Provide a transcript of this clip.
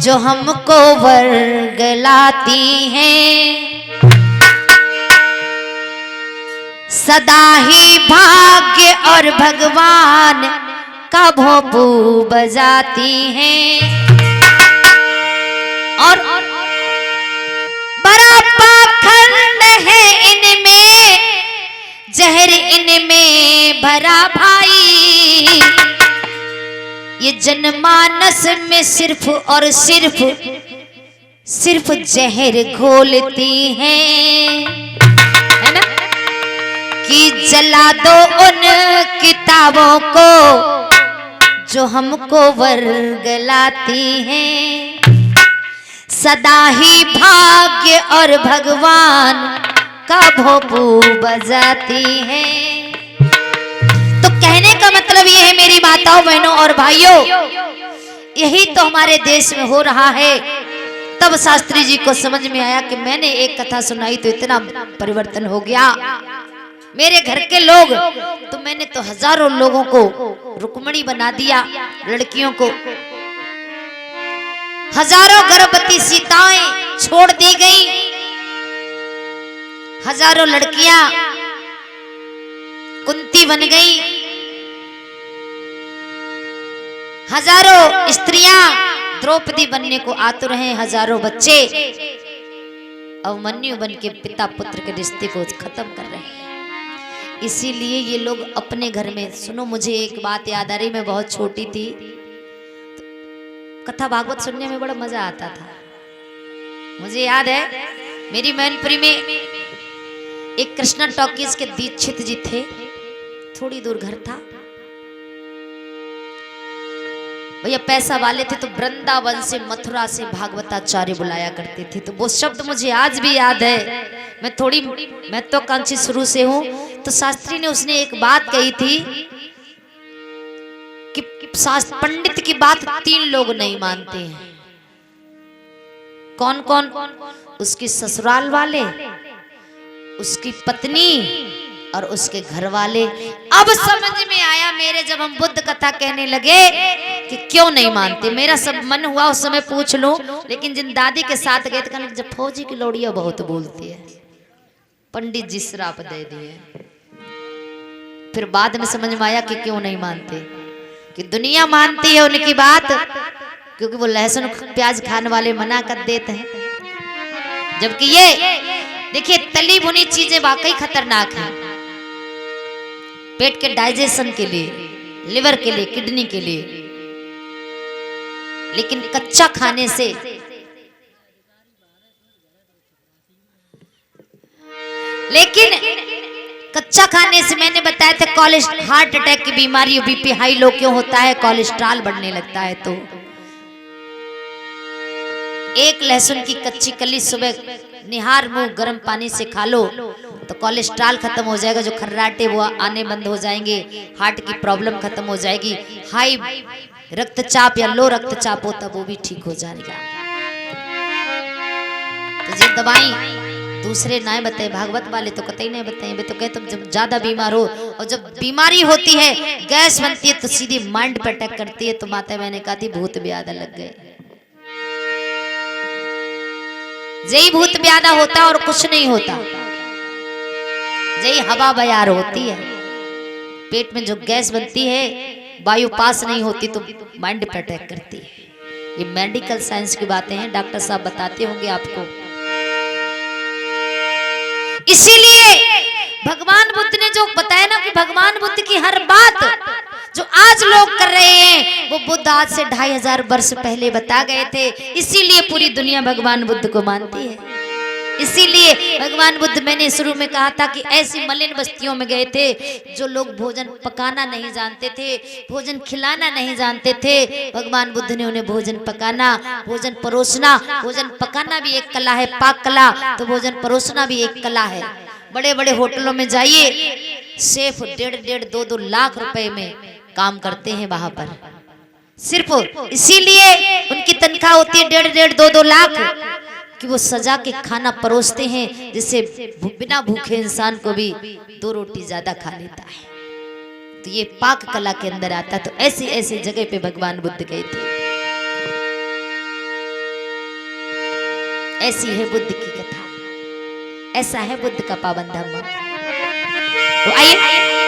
जो हमको वर्गलाती हैं, सदा ही भाग्य और भगवान का भोंपू बजाती हैं। और बड़ा पाखंड है इनमें, जहर इनमें भरा भाई, ये जनमानस में सिर्फ और सिर्फ जहर घोलती हैं, है ना। कि जला दो उन किताबों को जो हमको वर्गलाती हैं, सदा ही भाग्य और भगवान का भोंपू बजाती हैं। तो कहने का मतलब ये है मेरी माताओं बहनों और भाइयों, यही तो हमारे देश में हो रहा है। तब शास्त्री जी को समझ में आया कि मैंने एक कथा सुनाई तो इतना परिवर्तन हो गया। मेरे घर के लोग तो मैंने तो हजारों लोगों को रुक्मणी बना दिया, लड़कियों को। हजारों गर्भवती सीताएं छोड़ दी गई, हजारों लड़कियां कुंती बन गई, हजारों स्त्रियां द्रौपदी बनने को आतुर हैं, हजारों बच्चे अभिमन्यु बन के पिता पुत्र के रिश्ते को खत्म कर रहे हैं। इसीलिए ये लोग अपने घर में, सुनो मुझे एक बात याद आ रही, मैं बहुत छोटी थी, कथा भागवत सुनने में बड़ा मजा आता था। मुझे याद है मेरी मैनपुरी में एक कृष्णा टॉकीज के दीक्षित जी थे, थोड़ी दूर घर था। भैया पैसा वाले थे तो वृंदावन से मथुरा से भागवताचार्य बुलाया करते थे। तो वो शब्द मुझे आज भी याद है। मैं थोड़ी महत्वाकांक्षी शुरू से हूं, तो शास्त्री ने उसने एक बात कही थी कि पंडित की बात 3 लोग नहीं मानते हैं। कौन कौन? उसकी ससुराल वाले, उसकी पत्नी और उसके घर वाले। अब समझ में आया मेरे, जब हम बुद्ध कथा कहने लगे कि क्यों नहीं मानते। मेरा सब मन हुआ उस समय पूछ लूं, लेकिन जिन दादी के साथ गए थे, कहने जब फौजी की लोड़ियां बहुत बोलती है, पंडित जी श्राप दे दिए। फिर बाद में समझ में आया कि क्यों नहीं मानते, कि दुनिया मानती है उनकी बात, क्योंकि वो लहसुन प्याज खाने वाले मना कर देते हैं। जबकि ये देखिए तली भुनी चीजें वाकई खतरनाक हैं, पेट के डाइजेशन के लिए, लिवर के लिए, किडनी के लिए। लेकिन कच्चा खाने से, कच्चा खाने से मैंने बताया था हार्ट अटैक की बीमारी, बीपी हाई लो क्यों होता है, कोलेस्ट्रॉल बढ़ने लगता है। तो एक लहसुन की कच्ची कली सुबह निहार मुंह गर्म पानी से खा लो तो कोलेस्ट्रॉल खत्म हो जाएगा, जो खर्राटे वो आने बंद हो जाएंगे, हार्ट की प्रॉब्लम खत्म हो जाएगी, हाई रक्तचाप या लो रक्तचाप होता वो भी ठीक हो जाएगा। तो ये दवाई दूसरे ना बताए, भागवत वाले तो कतई नहीं बताए। वे तो कहते तुम जब ज्यादा बीमार हो, और जब बीमारी होती है, गैस बनती है, तो सीधी माइंड पे अटैक करती है। तो माता मैंने कहा थी भूत ब्यादा लग गए, यही भूत ब्यादा होता और कुछ नहीं होता। यही हवा बयार होती है, पेट में जो गैस बनती है, वायु पास नहीं होती तो माइंड पे अटैक करती है। ये मेडिकल साइंस की बातें हैं, डॉक्टर साहब बताते होंगे आपको। इसीलिए भगवान बुद्ध ने जो बताया ना, कि भगवान बुद्ध की हर बात जो आज लोग कर रहे हैं, वो बुद्ध आज से 2500 वर्ष पहले बता गए थे। इसीलिए पूरी दुनिया भगवान बुद्ध को मानती है। इसीलिए भगवान बुद्ध, मैंने शुरू में कहा था कि ऐसी मलिन बस्तियों में गए थे जो लोग भोजन पकाना नहीं जानते थे, भोजन खिलाना नहीं जानते थे। भगवान बुद्ध ने उन्हें भोजन पकाना, भोजन परोसना, भोजन पकाना भी एक कला है, पाक कला, तो भोजन परोसना भी एक कला है। बड़े बड़े होटलों में जाइए, शेफ 1.5-2 लाख रुपए में काम करते हैं वहां पर, सिर्फ इसीलिए उनकी तनख्वाह होती है 1.5-2 लाख, कि वो सजा के खाना परोसते हैं, जिससे बिना भूखे इंसान को भी 2 रोटी ज्यादा खा लेता है। तो ये पाक कला के अंदर आता। तो ऐसी ऐसी जगह पे भगवान बुद्ध गए थे। ऐसी है बुद्ध की कथा, ऐसा है बुद्ध का पावन धम्म। तो आइए